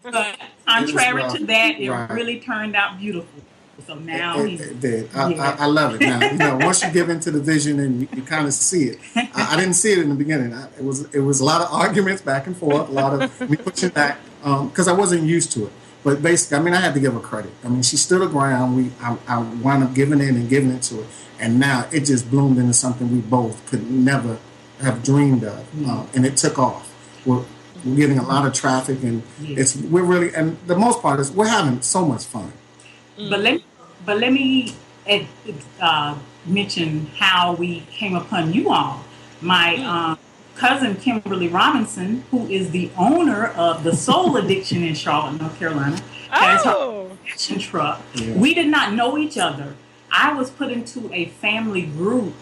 But contrary to that, it really turned out beautiful. So now it did. I love it now. Once you get into the vision and you kind of see it. I didn't see it in the beginning. It was a lot of arguments back and forth, a lot of me pushing back because I wasn't used to it. But basically, I had to give her credit. She stood her ground. I wound up giving in and giving it to her, and now it just bloomed into something we both could never have dreamed of, and it took off. We're getting a lot of traffic, and we're really, and the most part is we're having so much fun. But let me mention how we came upon you all. My cousin Kimberly Robinson, who is the owner of the Soul Addiction in Charlotte, North Carolina, has her addiction truck. Yeah. We did not know each other. I was put into a family group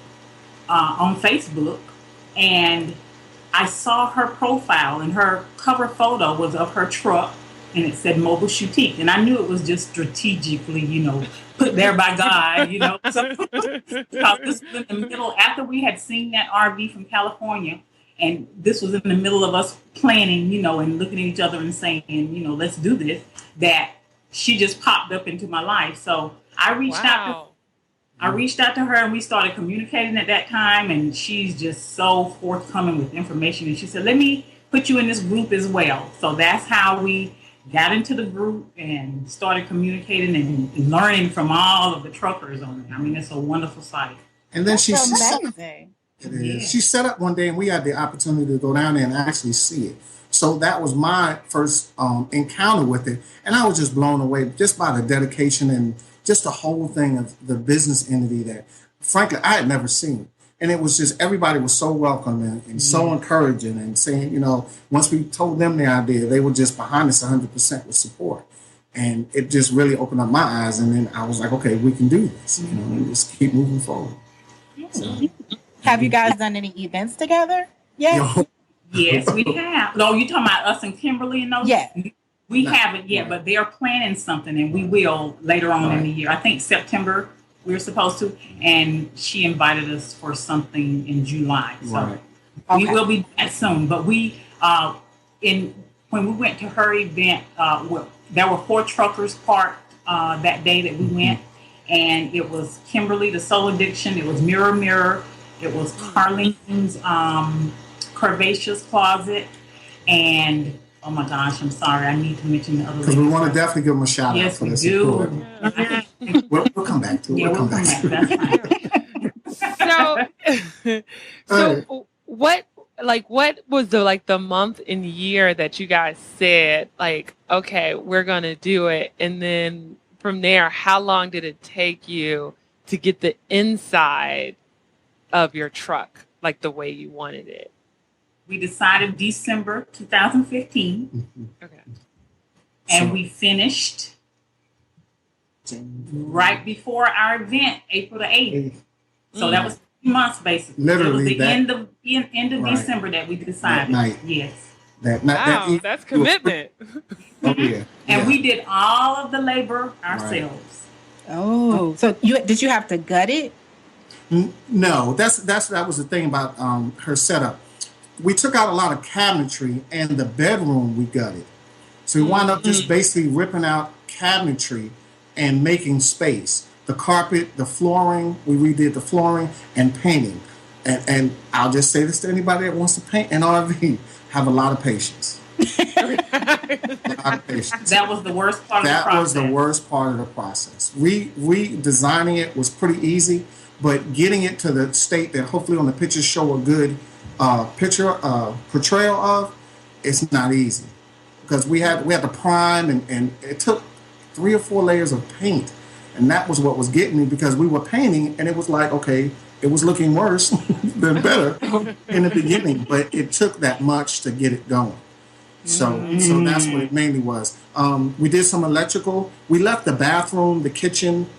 on Facebook, and I saw her profile, and her cover photo was of her truck, and it said Mobile Boutique. And I knew it was just strategically, put there by God, So, because this was in the middle, after we had seen that RV from California, and this was in the middle of us planning, and looking at each other and saying, let's do this, that she just popped up into my life. So I reached out to her, and we started communicating at that time, and she's just so forthcoming with information. And she said, let me put you in this group as well. So that's how we got into the group and started communicating and learning from all of the truckers on it. It's a wonderful site. And then she's amazing. It is. Yeah. She set up one day, and we had the opportunity to go down there and actually see it. So that was my first encounter with it. And I was just blown away just by the dedication and just the whole thing of the business entity that, frankly, I had never seen. And it was just, everybody was so welcoming and so encouraging and saying, once we told them the idea, they were just behind us 100% with support. And it just really opened up my eyes. And then I was like, okay, we can do this, and just keep moving forward. So, have you guys done any events together? Yes. Yes, we have. No, you talking about us and Kimberly and those? Yeah. We haven't yet, but they're planning something, and we will later on in the year. I think September we're supposed to, and she invited us for something in July. So we will be back soon. But we, when we went to her event, there were 4 truckers parked that day that we went, and it was Kimberly, the Soul Addiction. It was Mirror. It was Carlene's Curvaceous Closet, and oh my gosh, I'm sorry, I need to mention the other. Because we want to definitely give them a shout out for the support. We'll come back to it. Yeah, we'll come back. That's fine. So what was the month and year that you guys said, okay, we're going to do it? And then from there, how long did it take you to get the inside of your truck, the way you wanted it? We decided December 2015. Okay. And we finished right before our event, April the 8th. So that was 2 months basically. Literally. It was the end of December that we decided. That night. Yes. That night. Wow, that's commitment. Oh, yeah. And we did all of the labor ourselves. Right. Oh, so did you have to gut it? No, that was the thing about her setup. We took out a lot of cabinetry, and the bedroom we gutted. So we wound up just basically ripping out cabinetry and making space. The carpet, the flooring, we redid the flooring and painting. And I'll just say this to anybody that wants to paint an RV, have a lot of patience. That was the worst part of the process. That was the worst part of the process. Redesigning it was pretty easy, but getting it to the state that hopefully on the pictures show a good portrayal of, it's not easy. Because we had to prime, and it took 3 or 4 layers of paint. And that was what was getting me, because we were painting, and it was like, okay, it was looking worse than better in the beginning, but it took that much to get it going. So that's what it mainly was. We did some electrical. We left the bathroom, the kitchen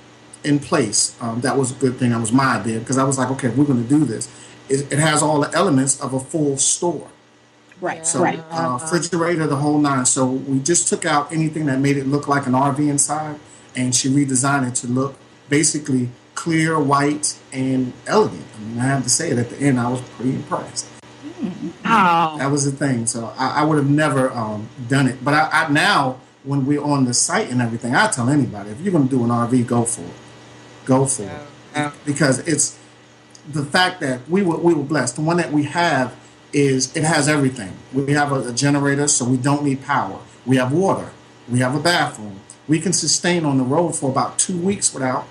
in place. That was a good thing. That was my idea, because I was like, okay, if we're going to do this, it has all the elements of a full store. Right. So refrigerator, the whole 9. So we just took out anything that made it look like an RV inside, and she redesigned it to look basically clear, white, and elegant. I mean, I have to say it, at the end, I was pretty impressed. That was the thing. So I would have never done it. But I now, when we're on the site and everything, I tell anybody, if you're going to do an RV, go for it. Go for it. Because it's the fact that we were blessed. The one that we have it has everything. We have a generator, so we don't need power. We have water. We have a bathroom. We can sustain on the road for about 2 weeks without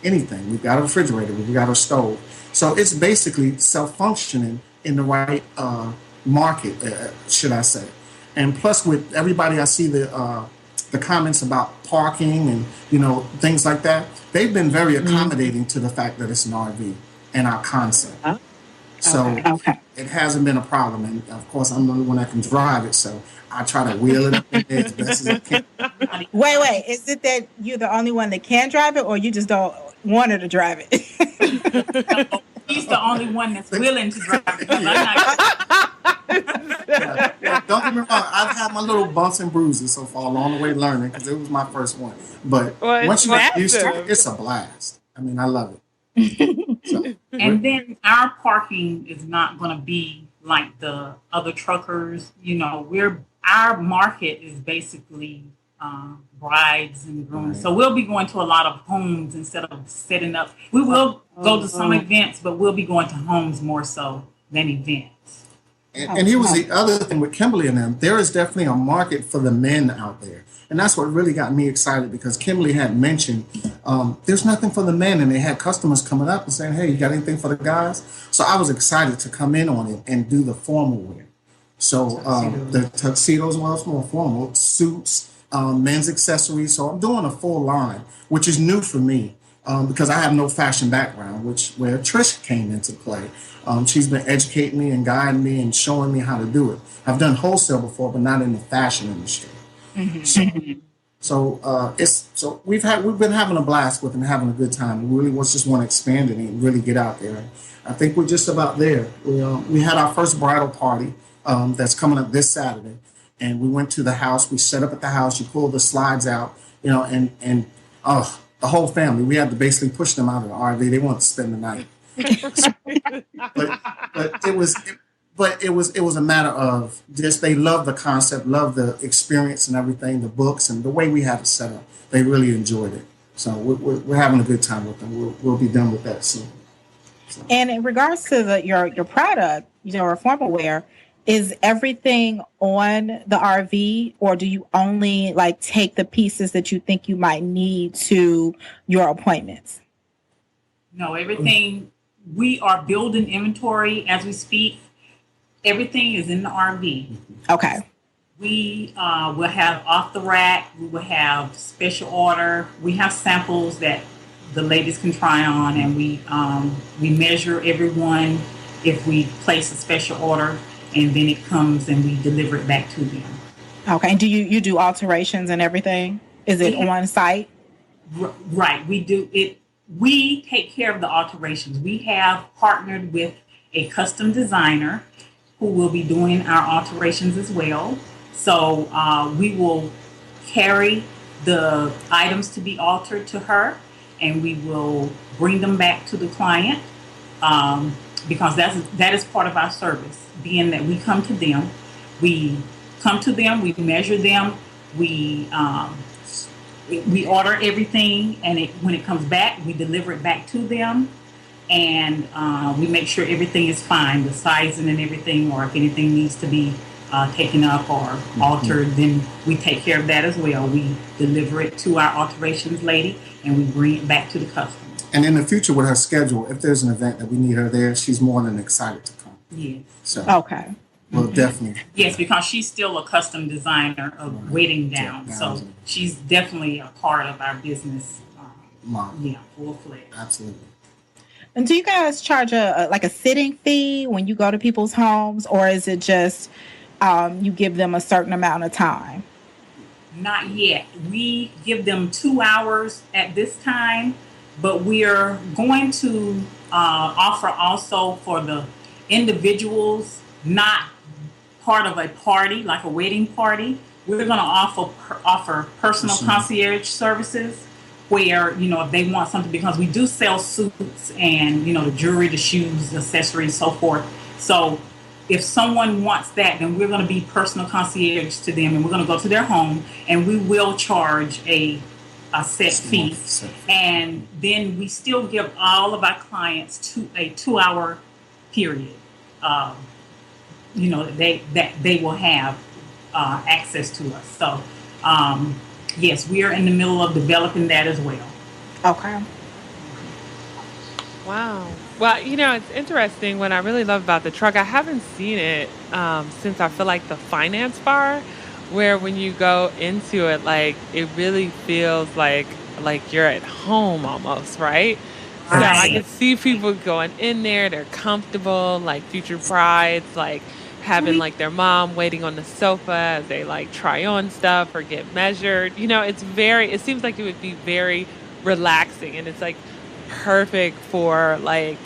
anything. We've got a refrigerator. We've got a stove. So it's basically self-functioning in the right market, should I say. And plus, with everybody, I see the comments about parking and, things like that. They've been very accommodating to the fact that it's an RV and our concept. So it hasn't been a problem. And, of course, I'm the only one that can drive it, so I try to wheel it up in there as best as I can. Wait. Is it that you're the only one that can drive it, or you just don't want her to drive it? He's the only one that's willing to drive it. Don't get me wrong. I've had my little bumps and bruises so far along the way learning, because it was my first one. But once you get used to it, it's a blast. I mean, I love it. And then our parking is not going to be like the other truckers. Our market is basically brides and grooms. So we'll be going to a lot of homes instead of setting up. We will go to some events, but we'll be going to homes more so than events. And here was the other thing with Kimberly and them. There is definitely a market for the men out there. And that's what really got me excited, because Kimberly had mentioned there's nothing for the men. And they had customers coming up and saying, hey, you got anything for the guys? So I was excited to come in on it and do the formal wear. So the tuxedos, well, it's more formal, suits, men's accessories. So I'm doing a full line, which is new for me because I have no fashion background, where Trish came into play. She's been educating me and guiding me and showing me how to do it. I've done wholesale before, but not in the fashion industry. So we've been having a blast with it and having a good time. We really just want to expand it and really get out there. I think we're just about there. We had our first bridal party that's coming up this Saturday, and we went to the house. We set up at the house. You pull the slides out, and the whole family. We had to basically push them out of the RV. They wanted to spend the night. But it was a matter of just they love the concept, love the experience and everything, the books and the way we have it set up. They really enjoyed it. So we're having a good time with them. We'll be done with that soon. So. And in regards to your product, or formal wear, is everything on the RV, or do you only take the pieces that you think you might need to your appointments? No, everything. We are building inventory as we speak. Everything is in the RV. Okay. We will have off the rack. We will have special order. We have samples that the ladies can try on, and we measure everyone if we place a special order, and then it comes and we deliver it back to them. Okay. And do you do alterations and everything? Is it on site? Right. We do it. We take care of the alterations. We have partnered with a custom designer who will be doing our alterations as well. So we will carry the items to be altered to her, and we will bring them back to the client because that is part of our service, being that we come to them. We measure them, we order everything, and when it comes back, we deliver it back to them, and we make sure everything is fine, the sizing and everything, or if anything needs to be taken up or altered, then we take care of that as well. We deliver it to our alterations lady, and we bring it back to the customer. And in the future with her schedule, if there's an event that we need her there, she's more than excited to come. Yeah. So, okay. Well, definitely. Yes, because she's still a custom designer of wedding gowns. So she's definitely a part of our business. Yeah, full-fledged. Absolutely. And do you guys charge a sitting fee when you go to people's homes, or is it just you give them a certain amount of time? Not yet. We give them 2 hours at this time, but we're going to offer also for the individuals, not part of a party, like a wedding party. We're going to offer personal concierge services where, if they want something, because we do sell suits and, the jewelry, the shoes, accessories, so forth. So if someone wants that, then we're going to be personal concierge to them, and we're going to go to their home, and we will charge a set fee. And then we still give all of our clients a 2-hour period. They will have access to us. So, yes, we are in the middle of developing that as well. Okay. Wow. Well, it's interesting. What I really love about the truck, I haven't seen it since I feel like the finance bar, where when you go into it, like it really feels like you're at home almost, right? So I can see people going in there, they're comfortable, like future brides, like having like their mom waiting on the sofa as they like try on stuff or get measured. It seems like it would be very relaxing, and it's like perfect for like,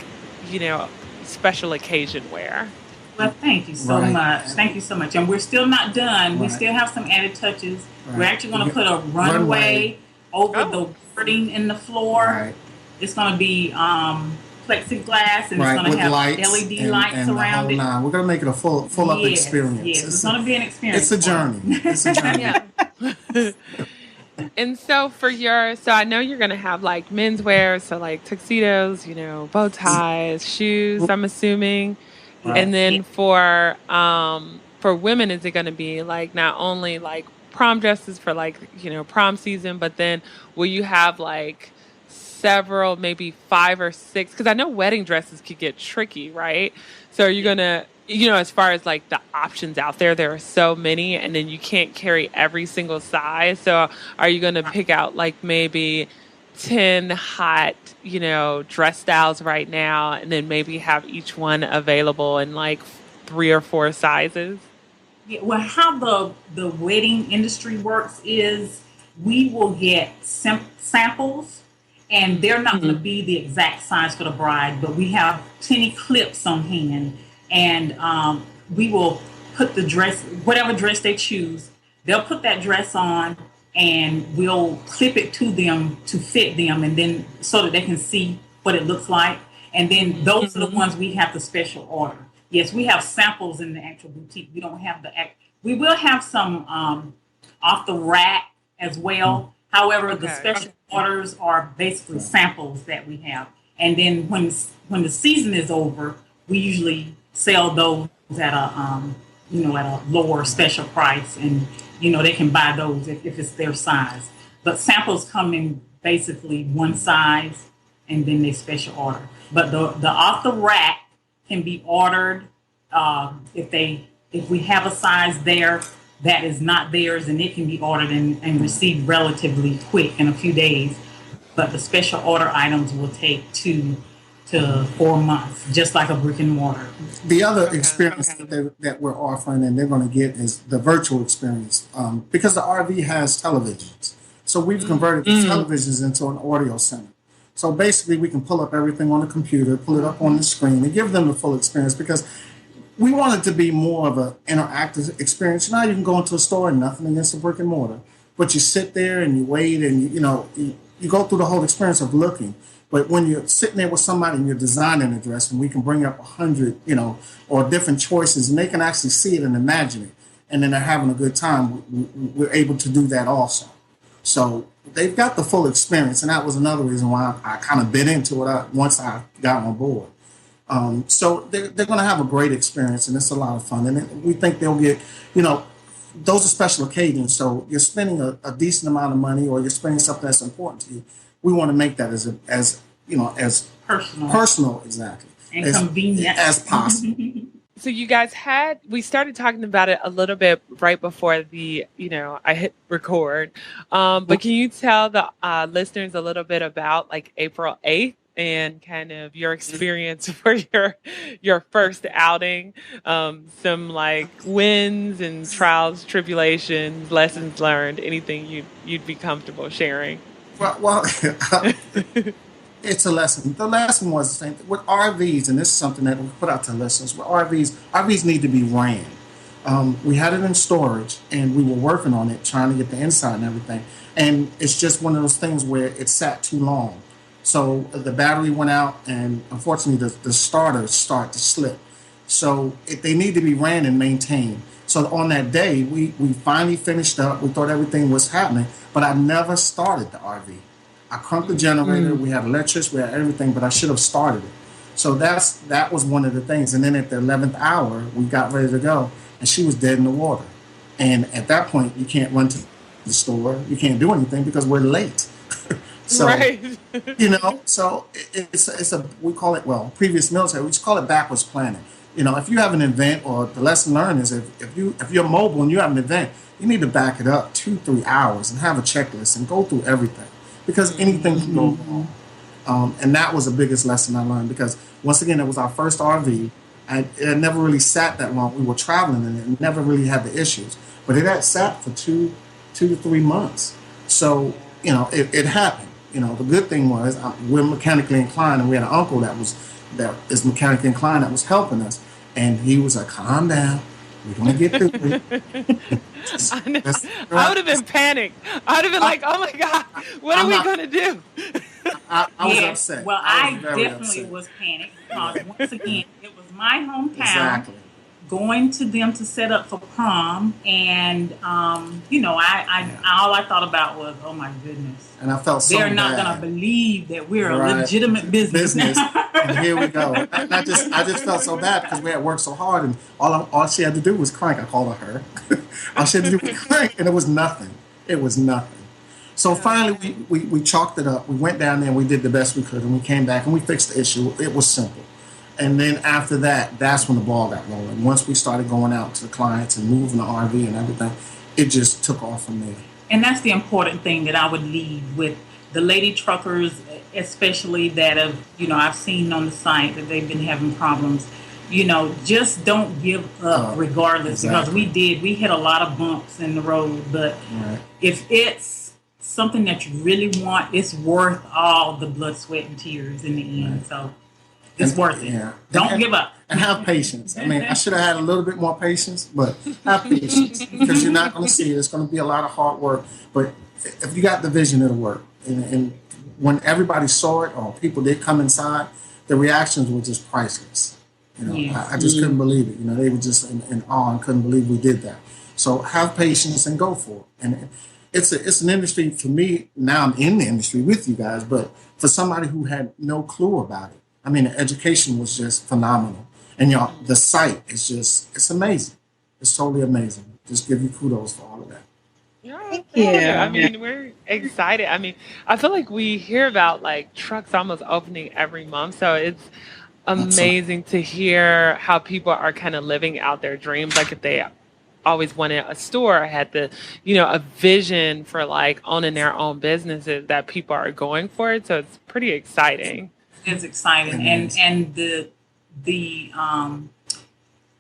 special occasion wear. Well, thank you so much. Thank you so much. And we're still not done. Right. We still have some added touches. Right. We're actually going to put a runway over the boarding in the floor. Right. It's going to be plexiglass, and it's going to have LED lights around it. We're going to make it a full up experience. Yes, it's going to be an experience. It's a journey. It's a journey. And so I know you're going to have like menswear, so like tuxedos, bow ties, shoes, I'm assuming. Right. And then for women, is it going to be like not only like prom dresses for like, prom season, but then will you have like several, maybe 5 or 6? Because I know wedding dresses could get tricky, right? So are you going to, as far as like the options out there are so many, and then you can't carry every single size. So are you going to pick out like maybe 10 hot, dress styles right now, and then maybe have each one available in like 3 or 4 sizes? Yeah, well, how the wedding industry works is we will get samples, and they're not going to be the exact size for the bride, but we have plenty clips on hand, and we will put the dress, whatever dress they choose, they'll put that dress on, and we'll clip it to them to fit them, and then so that they can see what it looks like. And then those are the ones we have the special order. Yes, we have samples in the actual boutique. We don't have we will have some off the rack as well. However, the special orders are basically samples that we have. And then when the season is over, we usually sell those at a lower special price, and they can buy those if it's their size. But samples come in basically one size, and then they special order. But the off the rack can be ordered if we have a size there that is not theirs, and it can be ordered and received relatively quick in a few days. But the special order items will take 2 to 4 months, just like a brick and mortar. The other experience that we're offering and they're going to get is the virtual experience, because the RV has televisions. So we've converted the televisions into an audio center. So basically we can pull up everything on the computer, pull it up on the screen, and give them the full experience, because we want it to be more of an interactive experience. Now you can go into a store, and nothing against the brick and mortar, but you sit there and you wait, and you go through the whole experience of looking. But when you're sitting there with somebody and you're designing a dress, and we can bring up 100, or different choices, and they can actually see it and imagine it, and then they're having a good time, we're able to do that also. So they've got the full experience, and that was another reason why I kind of bit into it once I got on board. So they're going to have a great experience, and it's a lot of fun. And we think they'll get, those are special occasions. So you're spending a decent amount of money, or you're spending something that's important to you. We want to make that as personal, exactly, and convenient as possible. So you guys we started talking about it a little bit right before I hit record. But can you tell the listeners a little bit about like April 8th and kind of your experience for your first outing, some like wins and trials, tribulations, lessons learned, anything you'd be comfortable sharing? Well, it's a lesson. The lesson was the same with RVs, and this is something that we put out to listeners. With RVs need to be ran. We had it in storage, and we were working on it, trying to get the inside and everything. And it's just one of those things where it sat too long. So the battery went out, and unfortunately, the starters start to slip. So they need to be ran and maintained. So on that day, we finally finished up. We thought everything was happening, but I never started the RV. I crunked the generator. We had electrics. We had everything, but I should have started it. So that was one of the things. And then at the 11th hour, we got ready to go, and she was dead in the water. And at that point, you can't run to the store. You can't do anything because we're late. So, right. So it's we call it, previous military, we just call it backwards planning. If you have an event, or the lesson learned is if you're mobile and you have an event, you need to back it up 2-3 hours and have a checklist and go through everything, because anything can go wrong. And that was the biggest lesson I learned, because once again, it was our first RV. It never really sat that long. We were traveling and it never really had the issues, but it had sat for 2 to 3 months. So, it happened. The good thing was we're mechanically inclined, and we had an uncle that is mechanically inclined that was helping us. And he was like, calm down. We're going to get through it. I would have been panicked. I would have been like, oh my God, what are we going to do? I was upset. Well, I definitely was panicked, because once again, it was my hometown. Exactly. Going to them to set up for prom, and all I thought about was, oh my goodness, and I felt so they're not bad. going to believe that we're a legitimate business. And here we go. And I just felt so bad, because we had worked so hard, and all she had to do was crank. I called her. All she had to do was crank, and it was nothing. It was nothing. So finally, we chalked it up. We went down there and we did the best we could, and we came back and we fixed the issue. It was simple. And then after that, that's when the ball got rolling. Once we started going out to the clients and moving the RV and everything, it just took off from there. And that's the important thing that I would leave with the lady truckers, especially that have, I've seen on the site that they've been having problems. Just don't give up regardless, exactly. Because we hit a lot of bumps in the road. But if it's something that you really want, it's worth all the blood, sweat, and tears in the end. So it's worth it. Yeah. Don't give up. And have patience. I mean, I should have had a little bit more patience, but have patience, because you're not going to see it. It's going to be a lot of hard work. But if you got the vision, it'll work. And when everybody saw it, or people did come inside, the reactions were just priceless. I just couldn't believe it. They were just in awe and couldn't believe we did that. So have patience and go for it. And it's an industry for me. Now I'm in the industry with you guys, but for somebody who had no clue about it, I mean, the education was just phenomenal. And the site is it's amazing. It's totally amazing. Just give you kudos for all of that. Yeah. I mean, we're excited. I mean, I feel like we hear about like trucks almost opening every month. So it's amazing to hear how people are kind of living out their dreams. Like if they always wanted a store, had the, a vision for like owning their own businesses, that people are going for it. So it's pretty exciting. It's exciting, and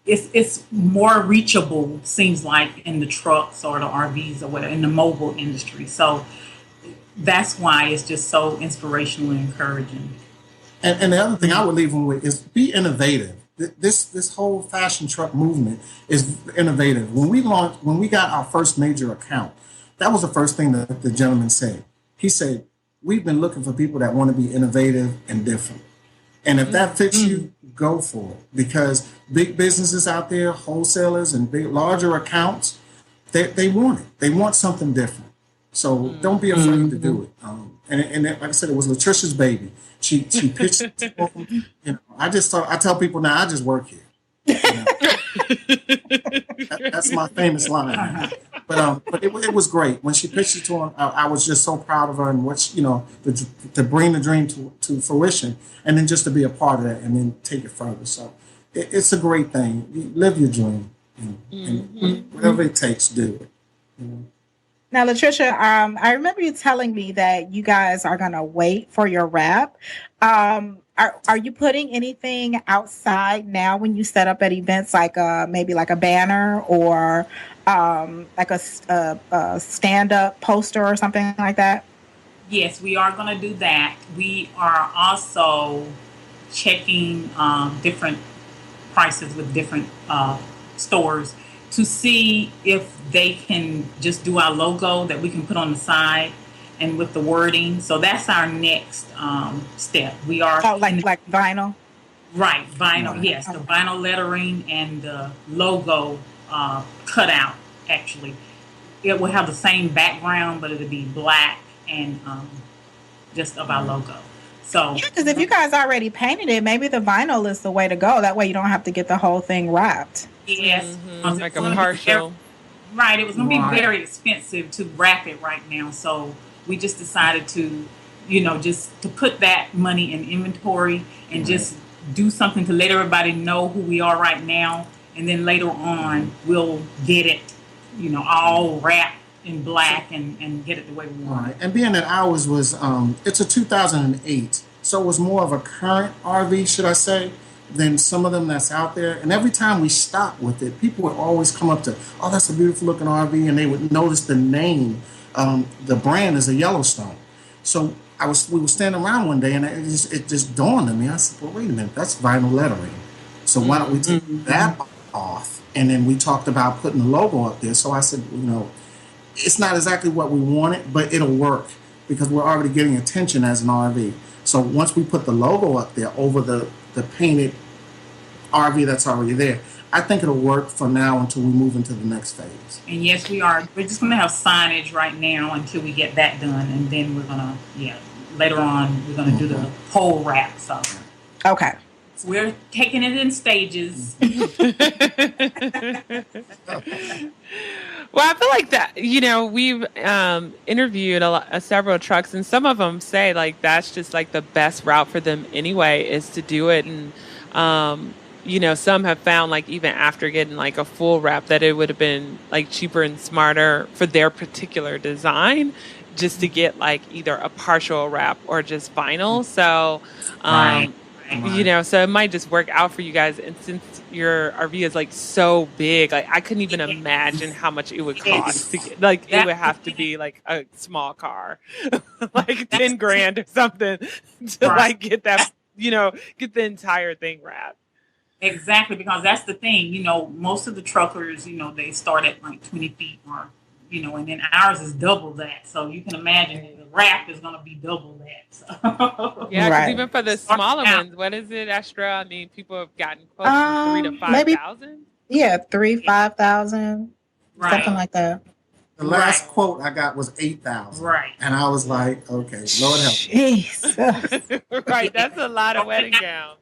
it's more reachable, seems like, in the trucks or the RVs or whatever, in the mobile industry. So that's why it's just so inspirational and encouraging. And the other thing I would leave them with is be innovative. This whole fashion truck movement is innovative. When we got our first major account, that was the first thing that the gentleman said. He said, we've been looking for people that want to be innovative and different. And if that fits you, go for it. Because big businesses out there, wholesalers and larger accounts, they want it. They want something different. So don't be afraid to do it. And like I said, it was Latricia's baby. She pitched it to him. I tell people now, I just work here. That's my famous line. But it was great when she pitched it to him. I was just so proud of her, and to bring the dream to fruition, and then just to be a part of that, and then take it further. So it's a great thing. You live your dream, and whatever it takes, do it. Now, Latricia, I remember you telling me that you guys are going to wait for your wrap. Are you putting anything outside now when you set up at events, like maybe like a banner or like a stand-up poster or something like that? Yes, we are going to do that. We are also checking different prices with different stores to see if they can just do our logo that we can put on the side and with the wording. So that's our next step. We are like vinyl. Right, vinyl. Right. Yes, the vinyl lettering and the logo cut out. Actually, it will have the same background, but it'll be black and just of our logo. So, yeah, because if you guys already painted it, maybe the vinyl is the way to go. That way, you don't have to get the whole thing wrapped. yes, Like a partial. Right, it was going to be very expensive to wrap it right now. So we just decided to, just to put that money in inventory and just do something to let everybody know who we are right now. And then later on, we'll get it, all wrapped in black and get it the way we want it. And being that ours was, it's a 2008, so it was more of a current RV, should I say, than some of them that's out there. And every time we stopped with it, people would always come up to, oh, that's a beautiful looking RV, and they would notice the name. The brand is a Yellowstone. So we were standing around one day, and it just dawned on me. I said, well, wait a minute, that's vinyl lettering. So why don't we take that off? And then we talked about putting the logo up there. So I said, it's not exactly what we wanted, but it'll work because we're already getting attention as an RV. So once we put the logo up there over the painted RV that's already there, I think it'll work for now until we move into the next phase. And yes, we are. We're just going to have signage right now until we get that done. And then we're going to, later on, we're going to do the whole wrap. So, okay. We're taking it in stages. Well, I feel like that, we've interviewed several trucks, and some of them say like that's just like the best route for them anyway, is to do it. And, some have found like even after getting like a full wrap that it would have been like cheaper and smarter for their particular design just to get like either a partial wrap or just vinyl. So, so it might just work out for you guys. And since your RV is like so big, like I couldn't even imagine how much it would cost to get, like it would have to be like a small car, like 10 grand or something to like get that, get the entire thing wrapped. Exactly, because that's the thing, most of the truckers, they start at like 20 feet or, and then ours is double that. So you can imagine the wrap is going to be double that. So. Yeah, because even for the smaller ones, what is it, Astra? I mean, people have gotten close to 3,000 to 5,000. Yeah, 3,000, 5,000, something like that. The last quote I got was 8,000. Right. And I was like, okay, Lord help. Jesus. Right, that's a lot of wedding gowns.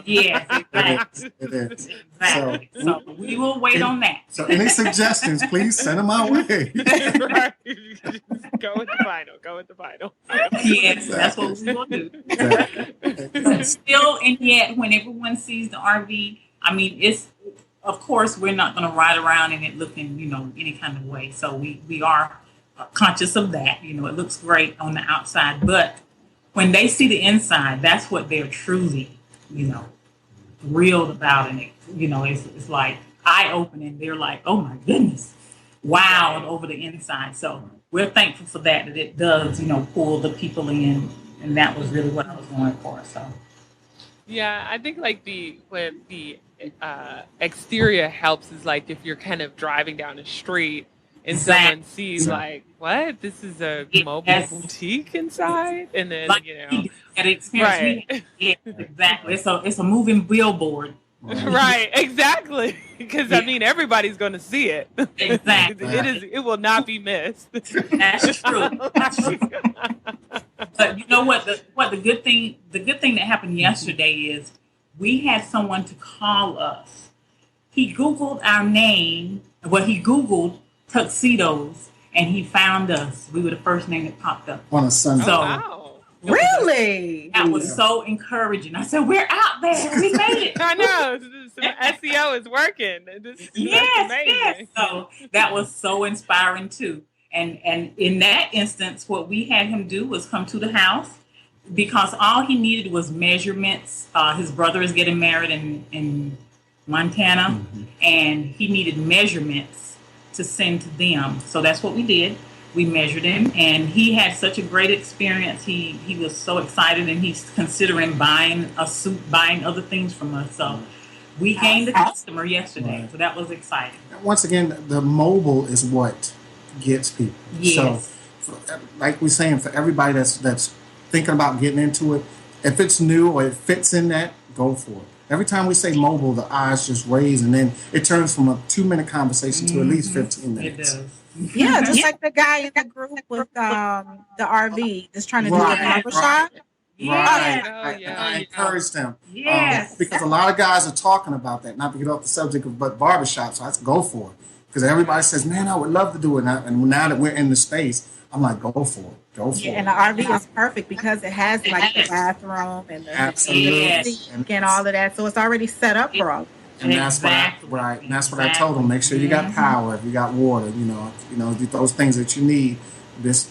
Yes, exactly. It is. Exactly. So we will wait on that. So any suggestions, please send them my way. Right. Go with the vinyl. Yes, that's what we will do. Exactly. Still, and yet, when everyone sees the RV, I mean, it's, of course, we're not going to ride around in it looking, any kind of way. So we are conscious of that. It looks great on the outside. But when they see the inside, that's what they're truly, thrilled about. And, it's like eye-opening. They're like, oh, my goodness, wowed over the inside. So we're thankful for that it does, pull the people in. And that was really what I was going for. So. Yeah, I think like the exterior helps is like if you're kind of driving down the street and someone sees like, what? This is a mobile boutique inside, and then like, right? Yeah, exactly. It's a moving billboard. Right, exactly. Because I mean, everybody's going to see it. Exactly. It will not be missed. That's true. That's true. But you know what? The good thing that happened yesterday is we had someone to call us. He Googled our name. Well, he Googled tuxedos, and he found us. We were the first name that popped up on a Sunday. So, wow. Really? That was so encouraging. I said, we're out there. We made it. I know. Some SEO is working. Yes. So that was so inspiring, too. And in that instance, what we had him do was come to the house because all he needed was measurements. His brother is getting married in Montana, and he needed measurements to send to them. So that's what we did. We measured him, and he had such a great experience. He was so excited, and he's considering buying a suit, buying other things from us. So we gained a customer yesterday, so that was exciting. Once again, the mobile is what gets people. Yes. So, like we're saying, for everybody that's thinking about getting into it, if it's new or it fits in that, go for it. Every time we say mobile, the eyes just raise, and then it turns from a 2-minute conversation to at least 15 minutes. It does. Yeah, just like the guy in the group with the RV that's trying to do the barbershop. Right. Oh, yeah. I encouraged him. Yes. Because a lot of guys are talking about that, not to get off the subject of but barbershops. So I said, go for it. Because everybody says, man, I would love to do it. And now that we're in the space, I'm like, go for it. Go for it. And the RV is perfect because it has like the bathroom and the sink and all of that. So it's already set up for all. And that's what I told them. Make sure you got power, if you got water, those things that you need. Just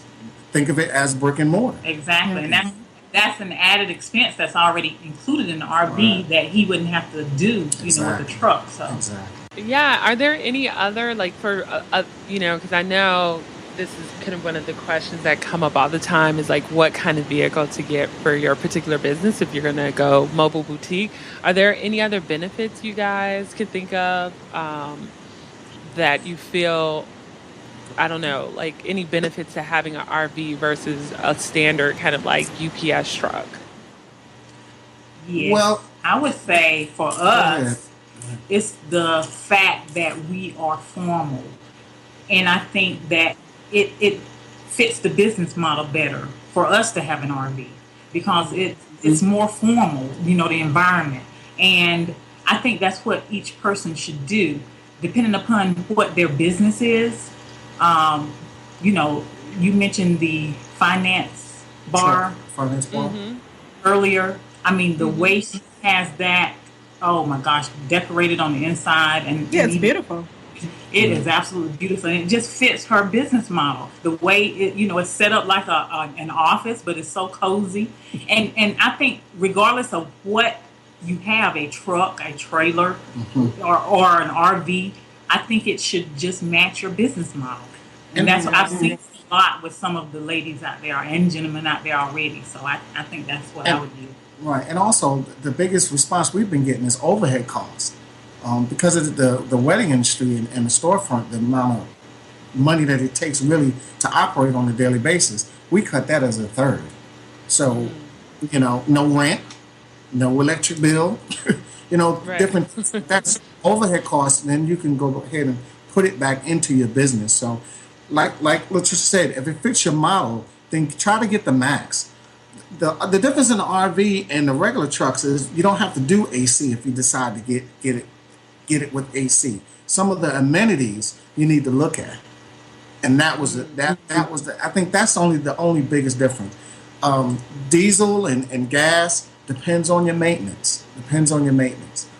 think of it as brick and mortar. Exactly. And that's an added expense that's already included in the RV that he wouldn't have to do, with the truck. So exactly. Yeah. Are there any other, like, for because I know this is kind of one of the questions that come up all the time is like what kind of vehicle to get for your particular business if you're going to go mobile boutique. Are there any other benefits you guys could think of that you feel, I don't know, like any benefits to having an RV versus a standard kind of like UPS truck? Yeah. Well, I would say for us, it's the fact that we are formal. And I think that it fits the business model better for us to have an RV because it's more formal, the environment. And I think that's what each person should do, depending upon what their business is. You mentioned the finance bar earlier. I mean, the way she has that, oh my gosh, decorated on the inside. And it's beautiful. It is absolutely beautiful, and it just fits her business model. The way it's set up like an office, but it's so cozy. And I think regardless of what you have, a truck, a trailer, or an RV, I think it should just match your business model. And that's what I've seen a lot with some of the ladies out there and gentlemen out there already. So I think that's what I would do. Right, and also the biggest response we've been getting is overhead costs. Because of the wedding industry and the storefront, the amount of money that it takes really to operate on a daily basis, we cut that as a third. So, no rent, no electric bill, different, that's overhead costs, and then you can go ahead and put it back into your business. So, like Latricia said, if it fits your model, then try to get the max. The difference in the RV and the regular trucks is you don't have to do AC if you decide to get it with AC. Some of the amenities you need to look at, and that was I think that's the only biggest difference. Diesel and gas depends on your maintenance.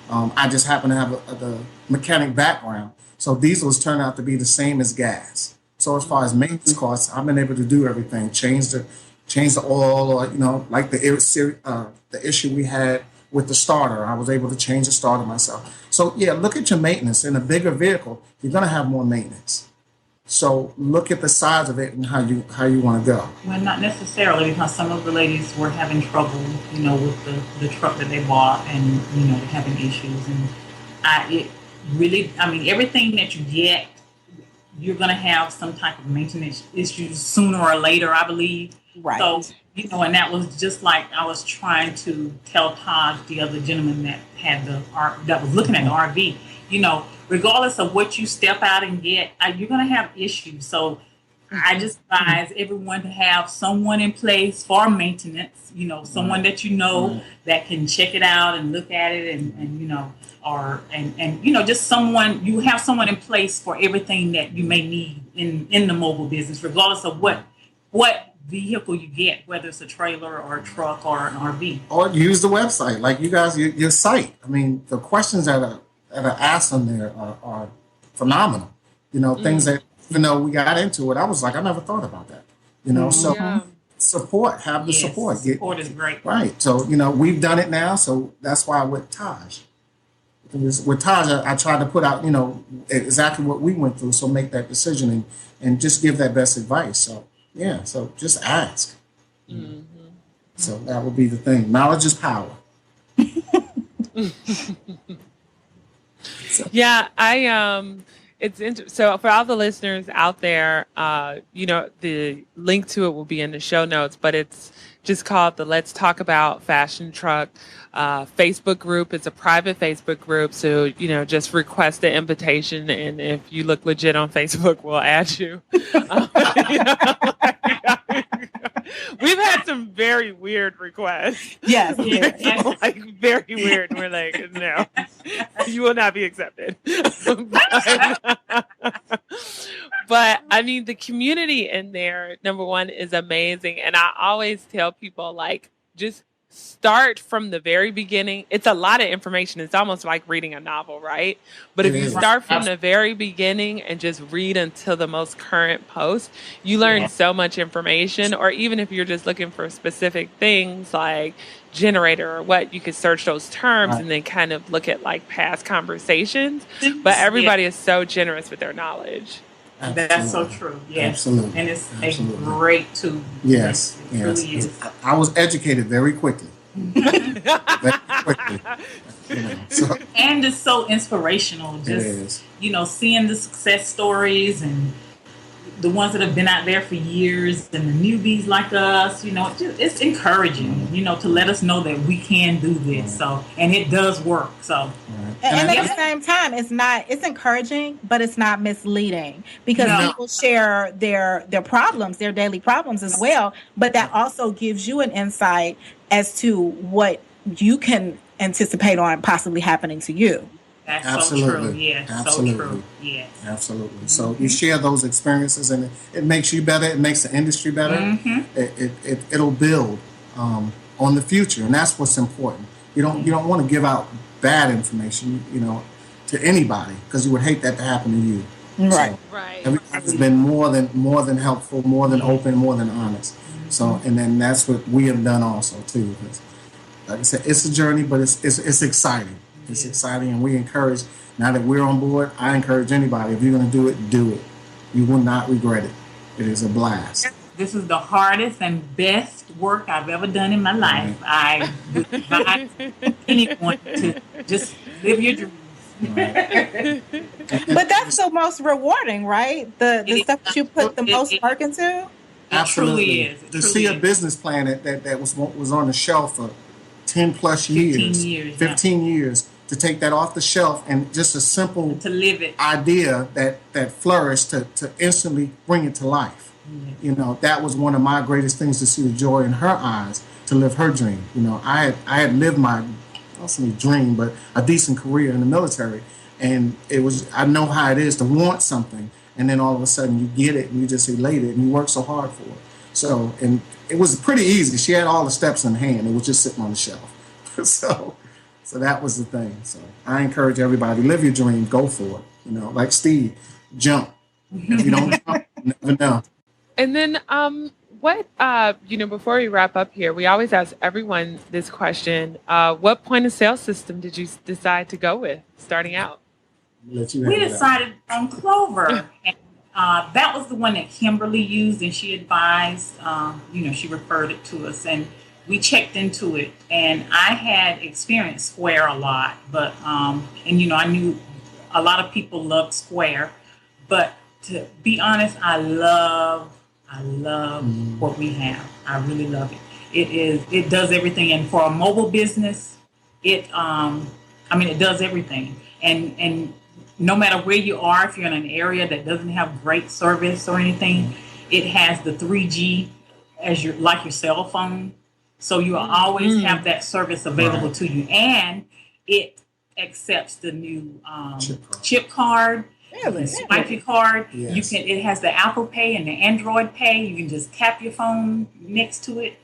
I just happen to have the mechanic background, so diesels turn out to be the same as gas. So as far as maintenance costs, I've been able to do everything, change the oil, or like the issue we had with the starter. I was able to change the starter myself. So yeah, look at your maintenance. In a bigger vehicle, you're going to have more maintenance. So look at the size of it and how you want to go. Well, not necessarily, because some of the ladies were having trouble, with the truck that they bought, and they're having issues. And everything that you get, you're going to have some type of maintenance issues sooner or later, I believe. Right. So, and that was just like I was trying to tell Todd, the other gentleman that had that was looking at the RV, regardless of what you step out and get, you're going to have issues. So I just advise everyone to have someone in place for maintenance, someone that that can check it out and look at it just someone, you have someone in place for everything that you may need in the mobile business, regardless of what vehicle you get, whether it's a trailer or a truck or an RV. Or use the website, like you guys, your site. I mean, the questions that are asked on there are phenomenal. Things that, even though we got into it, I was like, I never thought about that. Support, have the support. Support is great. Right. So, we've done it now. So that's why with Taj, I tried to put out, exactly what we went through. So make that decision and just give that best advice. So, yeah, so just ask. Mm-hmm. So that would be the thing. Knowledge is power. Yeah, So for all the listeners out there, the link to it will be in the show notes, but it's just called the Let's Talk About Fashion Truck Facebook group. It's a private Facebook group. So, just request the invitation. And if you look legit on Facebook, we'll add you. We've had some very weird requets. Yes. Like very weird. We're like, no, you will not be accepted. But I mean, the community in there, number one, is amazing. And I always tell people, like, just start from the very beginning. It's a lot of information. It's almost like reading a novel, right? But if you start from the very beginning and just read until the most current post, you learn so much information. Or even if you're just looking for specific things like generator or what, you could search those terms and then kind of look at like past conversations. But everybody is so generous with their knowledge. Absolutely. That's so true. Yes. Absolutely. And it's a great tool. Yes. It really is. I was educated very quickly. Very quickly. And it's so inspirational. Just, seeing the success stories and the ones that have been out there for years and the newbies like us, it's encouraging, to let us know that we can do this. So, and it does work. So, and at the same time, it's encouraging, but it's not misleading because people share their problems, their daily problems as well. But that also gives you an insight as to what you can anticipate on possibly happening to you. That's absolutely. So true. Yeah. Absolutely. So true. Yes. Absolutely. Mm-hmm. So you share those experiences and it makes you better. It makes the industry better. Mm-hmm. It'll build on the future. And that's what's important. You don't want to give out bad information, to anybody because you would hate that to happen to you. Right. So everybody's been more than helpful, more than open, more than honest. Mm-hmm. So, and then that's what we have done also too. Because, like I said, it's a journey, but it's exciting. It's exciting, and we encourage, now that we're on board, I encourage anybody, if you're going to do it, do it. You will not regret it. It is a blast. This is the hardest and best work I've ever done in my life. Right. I would advise anyone to just live your dreams. Right. But that's the most rewarding, right? The stuff that you put the most work into? Absolutely. It truly is. To see a business plan that was on the shelf for 10 plus years, 15 years, to take that off the shelf and just a simple to live it idea that flourished to instantly bring it to life. Mm-hmm. That was one of my greatest things, to see the joy in her eyes to live her dream. I had lived my, I don't say dream, but a decent career in the military, and I know how it is to want something and then all of a sudden you get it and you just elated and you work so hard for it. So, and it was pretty easy. She had all the steps in hand. It was just sitting on the shelf. So that was the thing. So I encourage everybody, live your dream, go for it. Like Steve, jump. If you don't jump, you never know. And then before we wrap up here, we always ask everyone this question. What point of sale system did you decide to go with starting out? We decided on Clover. And that was the one that Kimberly used, and she advised, she referred it to us, and we checked into it. And I had experienced Square a lot, but, I knew a lot of people loved Square, but to be honest, I love what we have. I really love it. It does everything. And for a mobile business, it does everything. And no matter where you are, if you're in an area that doesn't have great service or anything, it has the 3G as your cell phone. So you will always have that service available to you. And it accepts the new chip card. Really? Swipe your card. Yes. It has the Apple Pay and the Android Pay. You can just tap your phone next to it.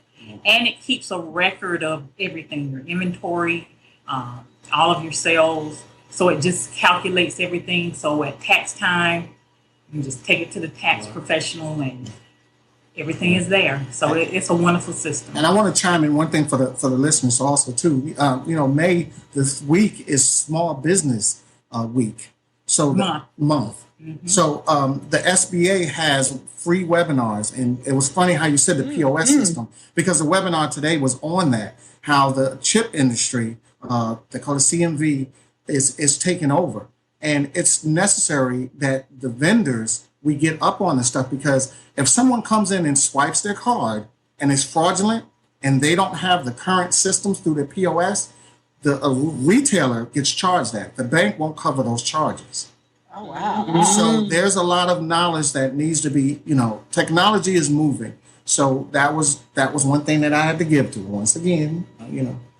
And it keeps a record of everything, your inventory, all of your sales. So it just calculates everything. So at tax time, you just take it to the tax professional and everything is there. So it's a wonderful system. And I want to chime in one thing for the listeners also too. May this week is Small Business Week. So month. Mm-hmm. So the SBA has free webinars, and it was funny how you said the POS system, because the webinar today was on that, how the chip industry, they call it CMV, is taking over. And it's necessary that the vendors, we get up on this stuff, because if someone comes in and swipes their card and is fraudulent and they don't have the current systems through their POS, the retailer gets charged that. The bank won't cover those charges. Oh, wow. So there's a lot of knowledge that needs to be, technology is moving. So that was one thing that I had to give to her. Once again,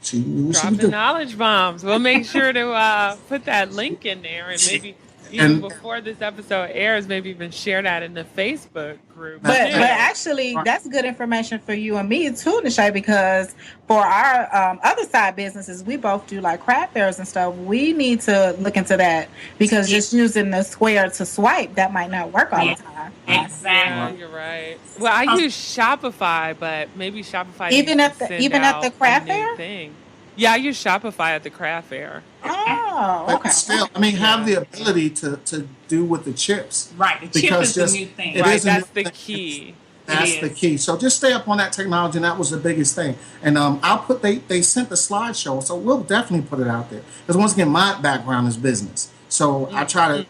she knew what she was doing. Knowledge bombs. We'll make sure to put that link in there, and maybe even before this episode airs, maybe even share that in the Facebook group. But actually, that's good information for you and me too, Nishay, because for our other side businesses, we both do like craft fairs and stuff. We need to look into that, because just using the square to swipe, that might not work all the time. Exactly. Yeah, you're right. Well, I use Shopify, but maybe Shopify even at the craft fair thing. Yeah, I use Shopify at the craft fair. Oh, okay. But still, have the ability to do with the chips. Right, the chip is the new thing. That's the key. That's the key. So just stay up on that technology, and that was the biggest thing. And they sent the slideshow, so we'll definitely put it out there. Because once again, my background is business. So I try to,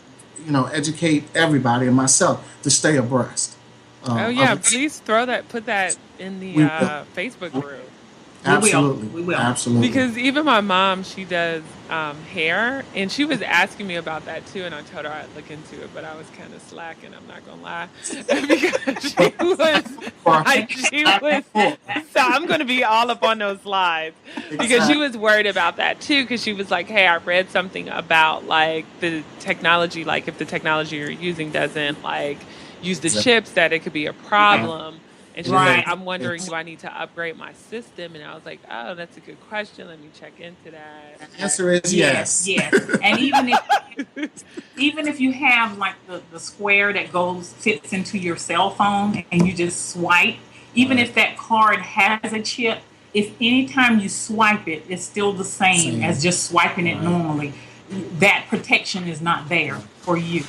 educate everybody and myself to stay abreast. Please put that in the Facebook group. Absolutely. We will. Absolutely. Because even my mom, she does hair, and she was asking me about that too, and I told her I'd look into it, but I was kind of slacking, I'm not gonna lie, because she was so I'm gonna be all up on those slides, because she was worried about that too, because she was like, hey, I read something about like the technology, like if the technology you're using doesn't like use the chips, that it could be a problem. And she's like, I'm wondering, do I need to upgrade my system? And I was like, oh, that's a good question. Let me check into that. The answer is yes. Yes. And even if you have like the square that fits into your cell phone and you just swipe, even if that card has a chip, if anytime you swipe it, it's still the same as just swiping it normally. That protection is not there for you.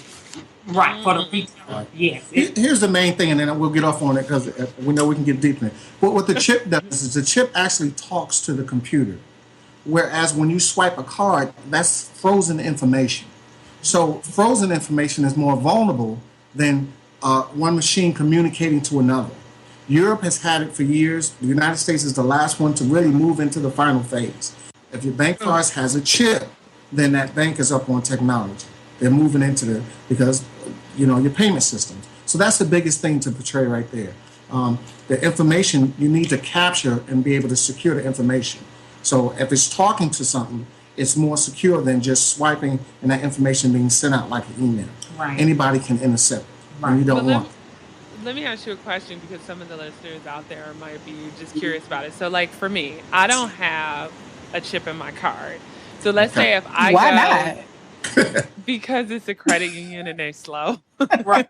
Right, for the retailer, yes. Here's the main thing, and then we'll get off on it, because we know we can get deep in it. But what the chip does is the chip actually talks to the computer, whereas when you swipe a card, that's frozen information. So frozen information is more vulnerable than one machine communicating to another. Europe has had it for years. The United States is the last one to really move into the final phase. If your bank card has a chip, then that bank is up on technology. They're moving into because your payment systems. So that's the biggest thing to portray right there. The information, you need to capture and be able to secure the information. So if it's talking to something, it's more secure than just swiping and that information being sent out like an email. Right. Anybody can intercept it, and you don't want it. Let me ask you a question, because some of the listeners out there might be just curious about it. So like for me, I don't have a chip in my card. So let's say if I Why not? Because it's a credit union and they're slow. Right.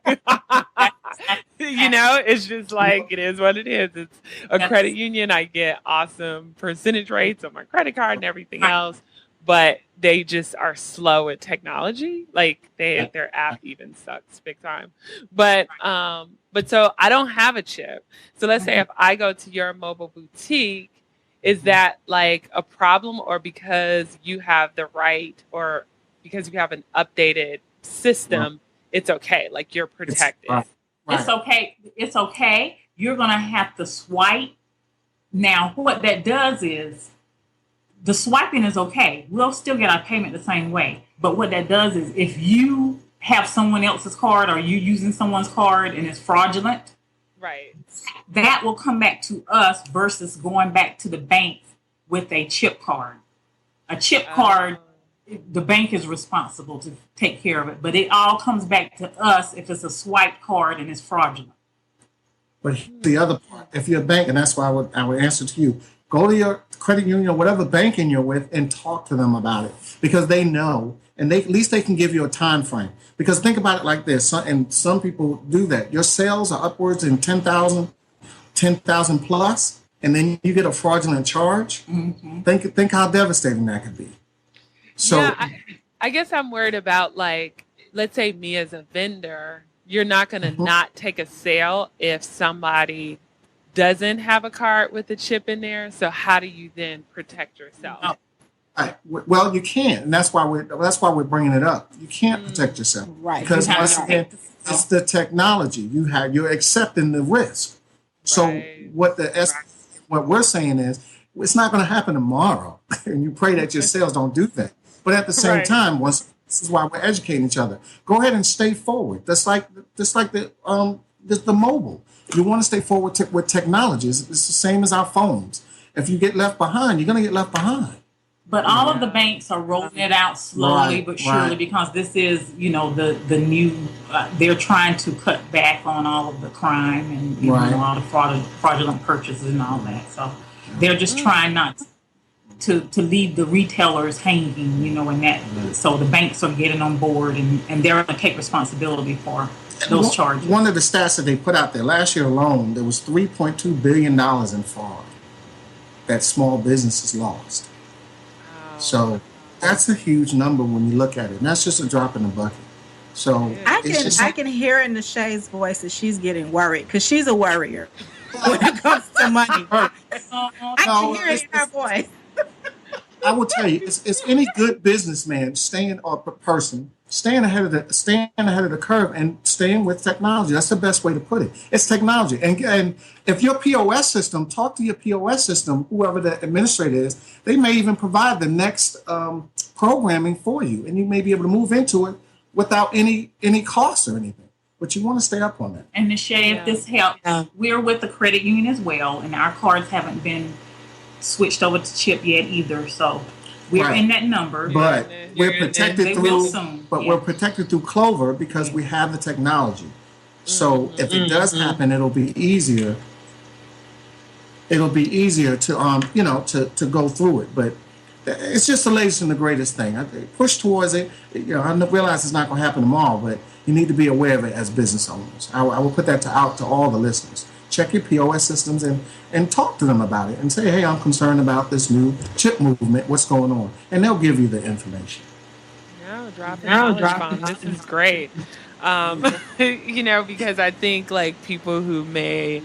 It's just like, it is what it is. It's a credit union. I get awesome percentage rates on my credit card and everything else, but they just are slow at technology. Like their app even sucks big time. But so I don't have a chip. So let's say if I go to your mobile boutique, is that like a problem, or because you have the right, or because you have an updated system, it's okay? Like you're protected. It's okay. It's okay. You're going to have to swipe. Now, what that does is the swiping is okay. We'll still get our payment the same way. But what that does is if you have someone else's card or you using someone's card and it's fraudulent, right, that will come back to us versus going back to the bank with a chip card. A chip card, the bank is responsible to take care of it, but it all comes back to us if it's a swipe card and it's fraudulent. But the other part, if you're a bank, and that's why I would answer to you, go to your credit union or whatever banking you're with and talk to them about it, because they know, and at least they can give you a time frame. Because think about it like this, and some people do that. Your sales are upwards in 10,000 plus, and then you get a fraudulent charge. Mm-hmm. Think how devastating that could be. So yeah, I guess I'm worried about, like, let's say me as a vendor, you're not going to not take a sale if somebody doesn't have a card with a chip in there. So how do you then protect yourself? Right. Well, you can't, and that's why we're bringing it up. You can't protect yourself, right? Because once again, it's the technology. You're accepting the risk. So what we're saying is, it's not going to happen tomorrow, and you pray that your sales don't do that. But at the same time, this is why we're educating each other. Go ahead and stay forward. That's like the mobile. You want to stay forward with technology. It's the same as our phones. If you get left behind, you're going to get left behind. But all of the banks are rolling it out slowly but surely because this is, the new. They're trying to cut back on all of the crime and all the fraudulent purchases and all that. So they're just trying not to leave the retailers hanging, and that. So the banks are getting on board and they're going to take responsibility for those charges. One of the stats that they put out there last year alone, there was $3.2 billion in fraud that small businesses lost. So that's a huge number when you look at it. And that's just a drop in the bucket. So I can hear in the Shay's voice that she's getting worried because she's a worrier when it comes to money. I can hear it in her voice. I will tell you, it's any good businessman staying ahead of the curve and staying with technology. That's the best way to put it. It's technology. And if your POS system, talk to your POS system, whoever the administrator is, they may even provide the next programming for you. And you may be able to move into it without any cost or anything. But you want to stay up on that. And Nishay, if this helps, we're with the credit union as well. And our cards haven't been switched over to chip yet either. So we're in that number. But we're protected we're protected through Clover because we have the technology. So if it does happen, it'll be easier. It'll be easier to to go through it. But it's just the latest and the greatest thing. I push towards it. I realize it's not going to happen tomorrow, but you need to be aware of it as business owners. I will put that out to all the listeners. Check your POS systems and talk to them about it and say, hey, I'm concerned about this new chip movement. What's going on? And they'll give you the information. Dropping knowledge. This is great. Because I think like people who may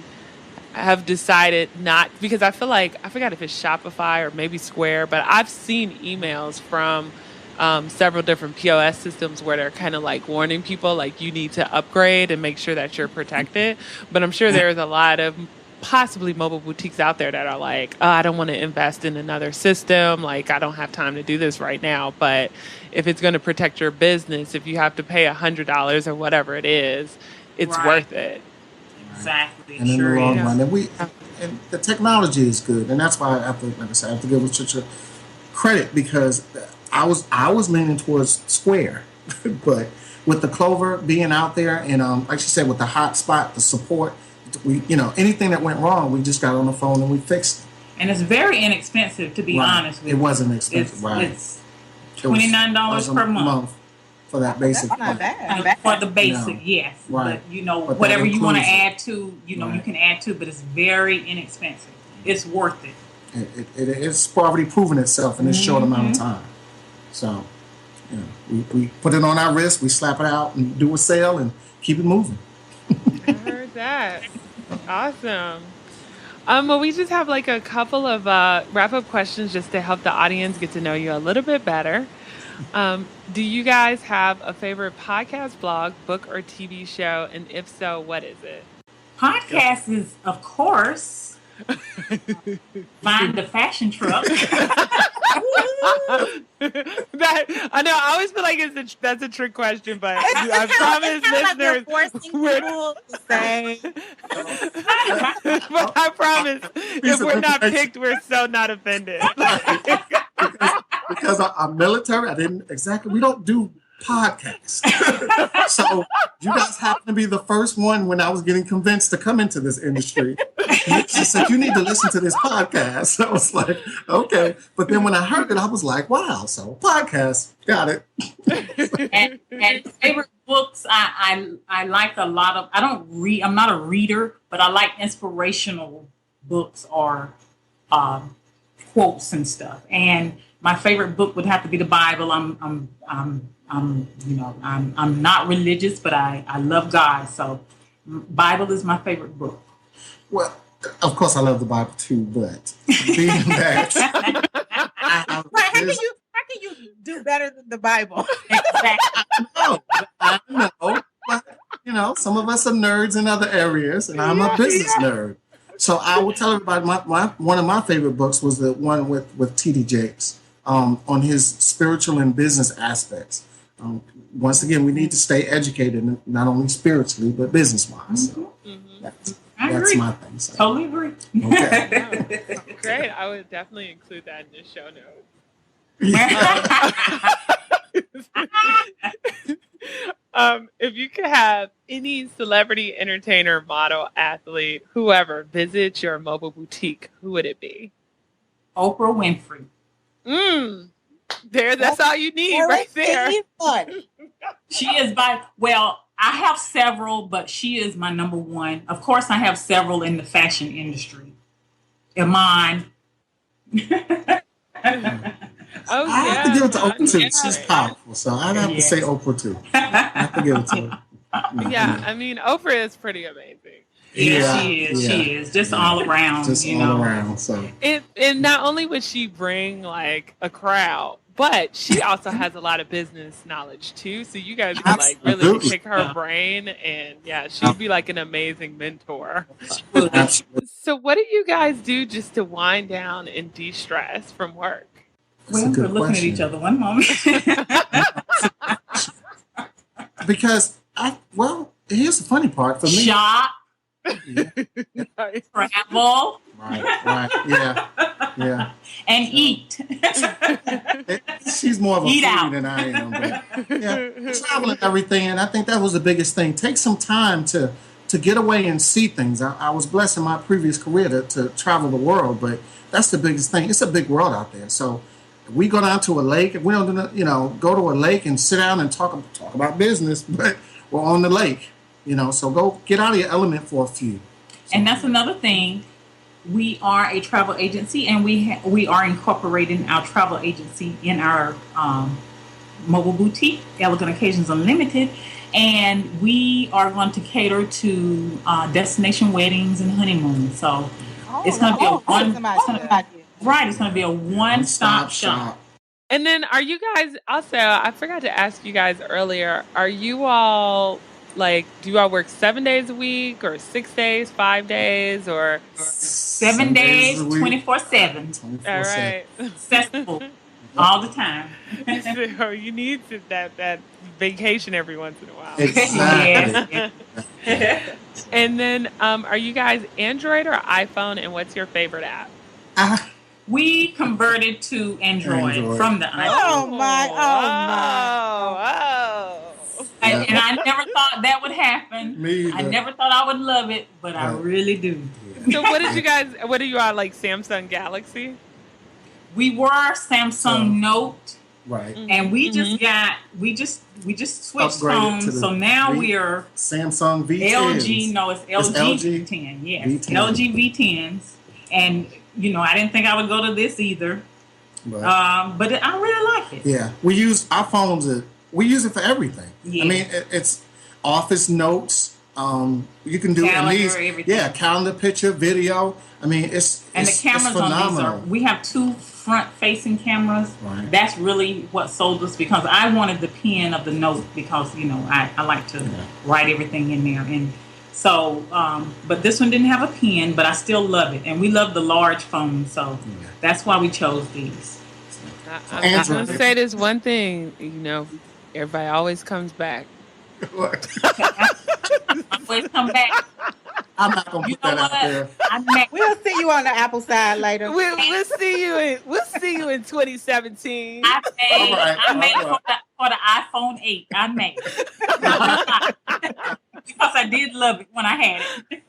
have decided not, because I feel like, I forgot if it's Shopify or maybe Square, but I've seen emails from several different POS systems where they're kind of like warning people like you need to upgrade and make sure that you're protected. But I'm sure there's a lot of possibly mobile boutiques out there that are like, oh, I don't want to invest in another system. Like, I don't have time to do this right now. But if it's going to protect your business, if you have to pay $100 or whatever it is, it's worth it. Exactly. And in the long run, and the technology is good, and that's why I have to give Latricia credit because I was leaning towards Square, but with the Clover being out there and like she said, with the hotspot, the support, we anything that went wrong, we just got on the phone and we fixed it. And it's very inexpensive, to be honest with you. It wasn't expensive, It's $29 per month. For that basic. That's not bad. For the basic, yes. Right. But whatever you want to add to, you can add to, but it's very inexpensive. It's worth it. It's already proven itself in this short amount of time. So, we put it on our wrist, we slap it out and do a sale and keep it moving. I heard that. Awesome. Well, we just have like a couple of wrap-up questions just to help the audience get to know you a little bit better. Do you guys have a favorite podcast, blog, book, or TV show? And if so, what is it? Podcast is, of course, Find the Fashion Truck. That I know. I always feel like that's a trick question, but I promise listeners, but I promise, if we're not picked, we're so not offended. Because I'm military, we don't do podcasts. So you guys happen to be the first one when I was getting convinced to come into this industry. She said, you need to listen to this podcast. So I was like, okay. But then when I heard it, I was like, wow. So podcast, got it. and favorite books, I like a lot of, I don't read, I'm not a reader, but I like inspirational books or quotes and stuff. And my favorite book would have to be the Bible. I'm not religious, but I love God. So Bible is my favorite book. Well, of course I love the Bible too, but being that can you do better than the Bible? Exactly. I know. But, some of us are nerds in other areas, and I'm a business nerd. So I will tell everybody one of my favorite books was the one with T.D. Jakes on his spiritual and business aspects. Once again, we need to stay educated, not only spiritually, but business-wise. So that's my thing. So. Totally agree. Okay. Great. I would definitely include that in the show notes. If you could have any celebrity, entertainer, model, athlete, whoever visit your mobile boutique, who would it be? Oprah Winfrey. That's all you need right there. She is I have several, but she is my number one. Of course, I have several in the fashion industry. Iman. I have to give it to Oprah too. She's powerful, so I'd have to say Oprah too. I have to give it to her. Yeah, I mean, Oprah is pretty amazing. Yeah, she is. Yeah. She is just all around. Just all around. So, and not only would she bring like a crowd, but she also has a lot of business knowledge too. So you guys can like really pick her brain, and she'd be like an amazing mentor. So, what do you guys do just to wind down and de-stress from work? We're looking at each other one moment. Because here's the funny part for me. Shop. Travel. Right. Yeah. And eat. She's more of a foodie than I am. But travel and everything. And I think that was the biggest thing. Take some time to get away and see things. I was blessed in my previous career to travel the world, but that's the biggest thing. It's a big world out there. So if we go down to a lake, if we don't go to a lake and sit down and talk about business, but we're on the lake, so go get out of your element for a few. So. And that's another thing. We are a travel agency, and we are incorporating our travel agency in our mobile boutique, Elegant Occasions Unlimited, and we are going to cater to destination weddings and honeymoons. So it's going to be it's going to be a one-stop shop. And then, are you guys also? I forgot to ask you guys earlier. Are you all? Do you all work 7 days a week or 6 days, 5 days, or 7 days, 24/7? All right. Accessible all the time. So you need that vacation every once in a while. Exactly. And then, are you guys Android or iPhone? And what's your favorite app? We converted to Android from the iPhone. Oh my! And I never thought that would happen. Me either. I never thought I would love it, but I really do. So what are you all like, Samsung Galaxy? We were Samsung Note. Right. And we just switched phones. So now we are Samsung V10s. LG, no, it's LG V10. Yes. V10. LG V10s. And I didn't think I would go to this either. But I really like it. Yeah. We use our phones. We use it for everything. Yeah. I mean, it's office notes. You can do calendar, calendar, picture, video. I mean, the cameras on these we have two front-facing cameras. Right. That's really what sold us, because I wanted the pen of the Note because I like to write everything in there, and so but this one didn't have a pen, but I still love it, and we love the large phone, so that's why we chose these. I'm going to say this one thing, everybody always comes back. Always come back. I'm not gonna put that out there. We'll see you on the Apple side later. We'll see you in 2017. I made for the iPhone 8. I made because I did love it when I had it.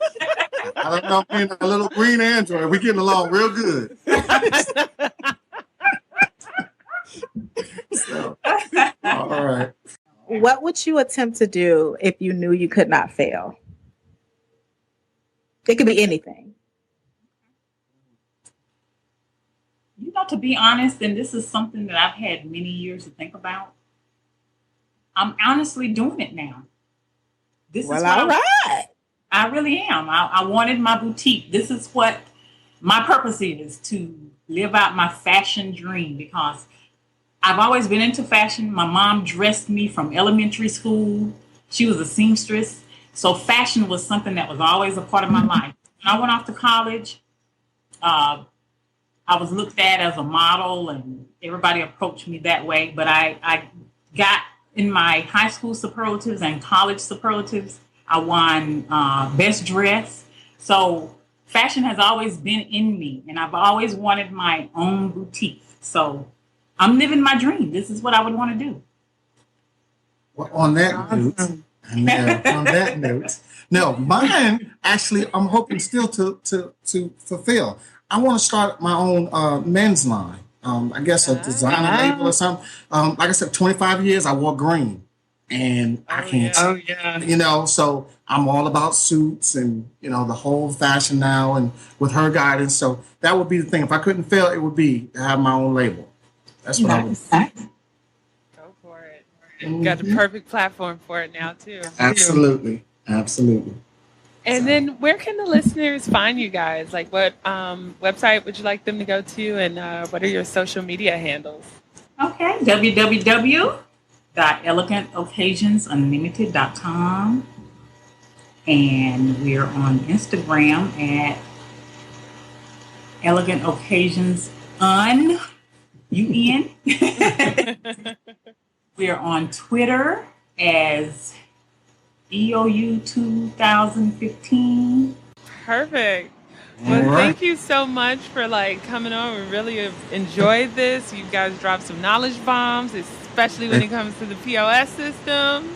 I don't know, being a little green Android, we're getting along real good. So, all right. What would you attempt to do if you knew you could not fail? It could be anything. To be honest, and this is something that I've had many years to think about, I'm honestly doing it now. I really am. I wanted my boutique. This is what my purpose is, to live out my fashion dream, because I've always been into fashion. My mom dressed me from elementary school. She was a seamstress. So fashion was something that was always a part of my life. When I went off to college, uh, I was looked at as a model and everybody approached me that way. But I got in my high school superlatives and college superlatives. I won best dress. So fashion has always been in me and I've always wanted my own boutique. So I'm living my dream. This is what I would want to do. Well, on that note, no, mine actually, I'm hoping still to fulfill. I want to start my own men's line. I guess a designer label or something. Like I said, 25 years, I wore green. And I can't, so I'm all about suits and, the whole fashion now and with her guidance. So that would be the thing. If I couldn't fail, it would be to have my own label. That's what I would do. Go for it. Mm-hmm. Got the perfect platform for it now, too. Absolutely. And then where can the listeners find you guys? Like what website would you like them to go to? And what are your social media handles? Okay. www.elegantoccasionsUnlimited.com. And we're on Instagram at Elegant Occasions UN. We are on Twitter as EOU 2015. Perfect. Well, thank you so much for coming on. We really have enjoyed this. You guys dropped some knowledge bombs, especially when it comes to the POS systems.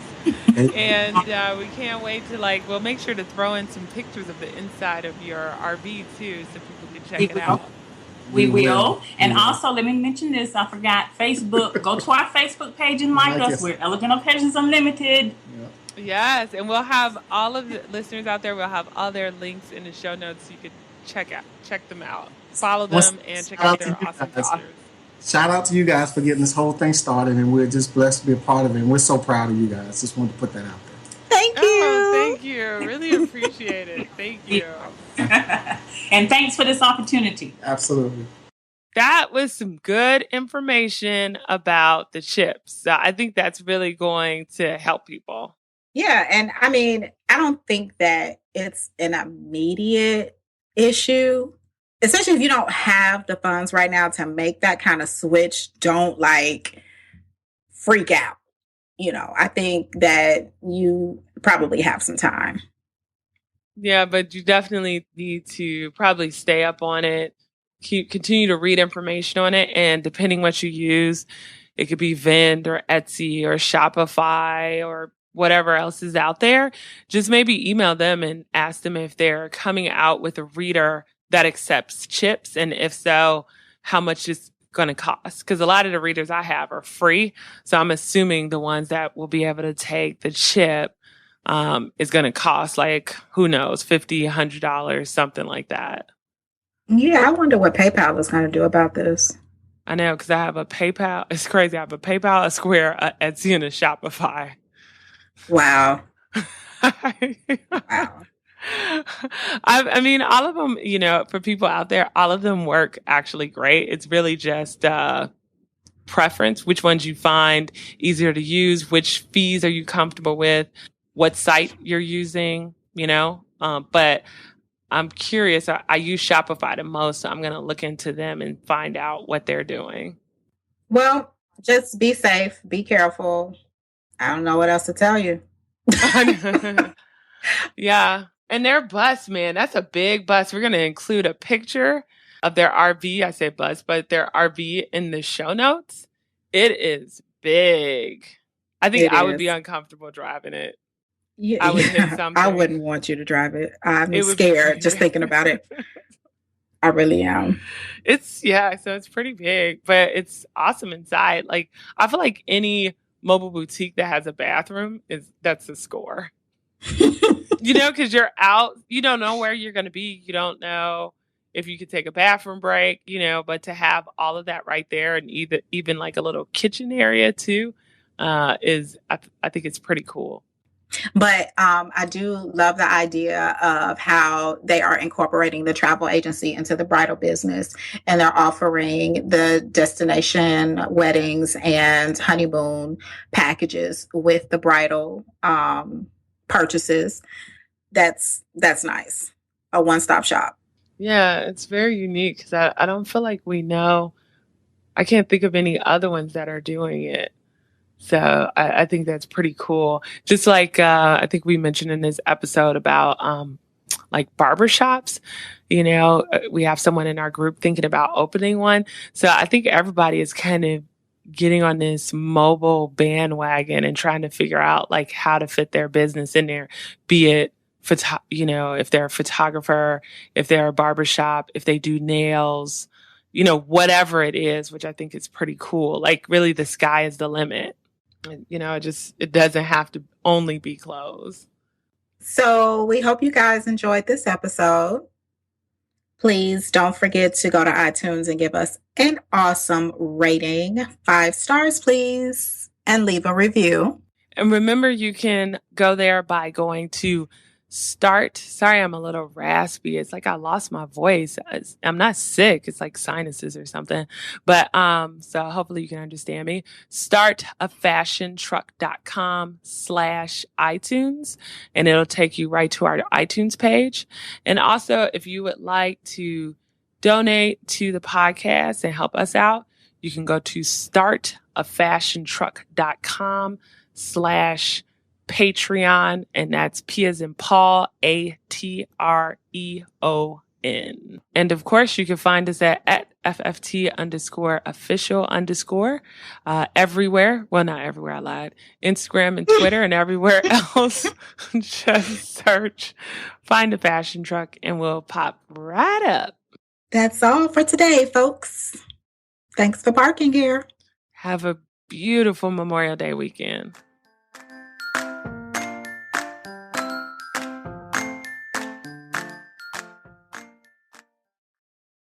And we can't wait to we'll make sure to throw in some pictures of the inside of your RV too, so people can check it out. We will. And also, let me mention this. I forgot Facebook. Go to our Facebook page and like us. We're Elegant Occasions Unlimited. Yes, and we'll have all of the listeners out there. We'll have all their links in the show notes, so you could check them out, follow them, and check out their awesome pictures. Shout out to you guys for getting this whole thing started, and we're just blessed to be a part of it. And we're so proud of you guys. Just wanted to put that out there. Thank you. Oh, thank you. Really appreciate it. Thank you. And thanks for this opportunity. Absolutely. That was some good information about the chips. So I think that's really going to help people. Yeah. And I mean, I don't think that it's an immediate issue, especially if you don't have the funds right now to make that kind of switch. Don't freak out. I think that you probably have some time. Yeah, but you definitely need to probably stay up on it, continue to read information on it. And depending what you use, it could be Vend or Etsy or Shopify or whatever else is out there. Just maybe email them and ask them if they're coming out with a reader that accepts chips. And if so, how much it's going to cost. Because a lot of the readers I have are free. So I'm assuming the ones that will be able to take the chip is going to cost who knows, $50, $100, something like that. Yeah, I wonder what PayPal is going to do about this. I know, because I have a PayPal. It's crazy. I have a PayPal, a Square, a Etsy, and a Shopify. Wow. Wow. I mean, all of them, for people out there, all of them work actually great. It's really just preference, which ones you find easier to use, which fees are you comfortable with, what site you're using, but I'm curious. I use Shopify the most, so I'm going to look into them and find out what they're doing. Well, just be safe, be careful. I don't know what else to tell you. Yeah. And their bus, man, that's a big bus. We're going to include a picture of their RV. I say bus, but their RV in the show notes. It is big. I think I would be uncomfortable driving it. Yeah, I would hit something. I wouldn't want you to drive it. I'm scared just thinking about it. I really am. So it's pretty big, but it's awesome inside. I feel like any mobile boutique that has a bathroom that's a score. Because you're out, you don't know where you're going to be. You don't know if you could take a bathroom break, but to have all of that right there and even a little kitchen area too, I think it's pretty cool. But I do love the idea of how they are incorporating the travel agency into the bridal business, and they're offering the destination weddings and honeymoon packages with the bridal purchases. That's nice. A one-stop shop. Yeah, it's very unique because I don't feel like we know. I can't think of any other ones that are doing it. So I think that's pretty cool. Just like I think we mentioned in this episode about like barbershops, we have someone in our group thinking about opening one. So I think everybody is kind of getting on this mobile bandwagon and trying to figure out like how to fit their business in there, be it, if they're a photographer, if they're a barbershop, if they do nails, whatever it is, which I think is pretty cool. Like really the sky is the limit. It doesn't have to only be clothes. So we hope you guys enjoyed this episode. Please don't forget to go to iTunes and give us an awesome rating. 5 stars, please. And leave a review. And remember, you can go there by going to sorry, I'm a little raspy. It's like I lost my voice. I'm not sick. It's like sinuses or something. But so hopefully you can understand me. startafashiontruck.com/iTunes, and it'll take you right to our iTunes page. And also, if you would like to donate to the podcast and help us out, you can go to startafashiontruck.com/Patreon, and that's P as in Paul, ATREON. And of course, you can find us at FFT_official_ everywhere. Well, not everywhere, I lied. Instagram and Twitter and everywhere else. Just search Find a Fashion Truck and we'll pop right up. That's all for today, folks. Thanks for parking here. Have a beautiful Memorial Day weekend.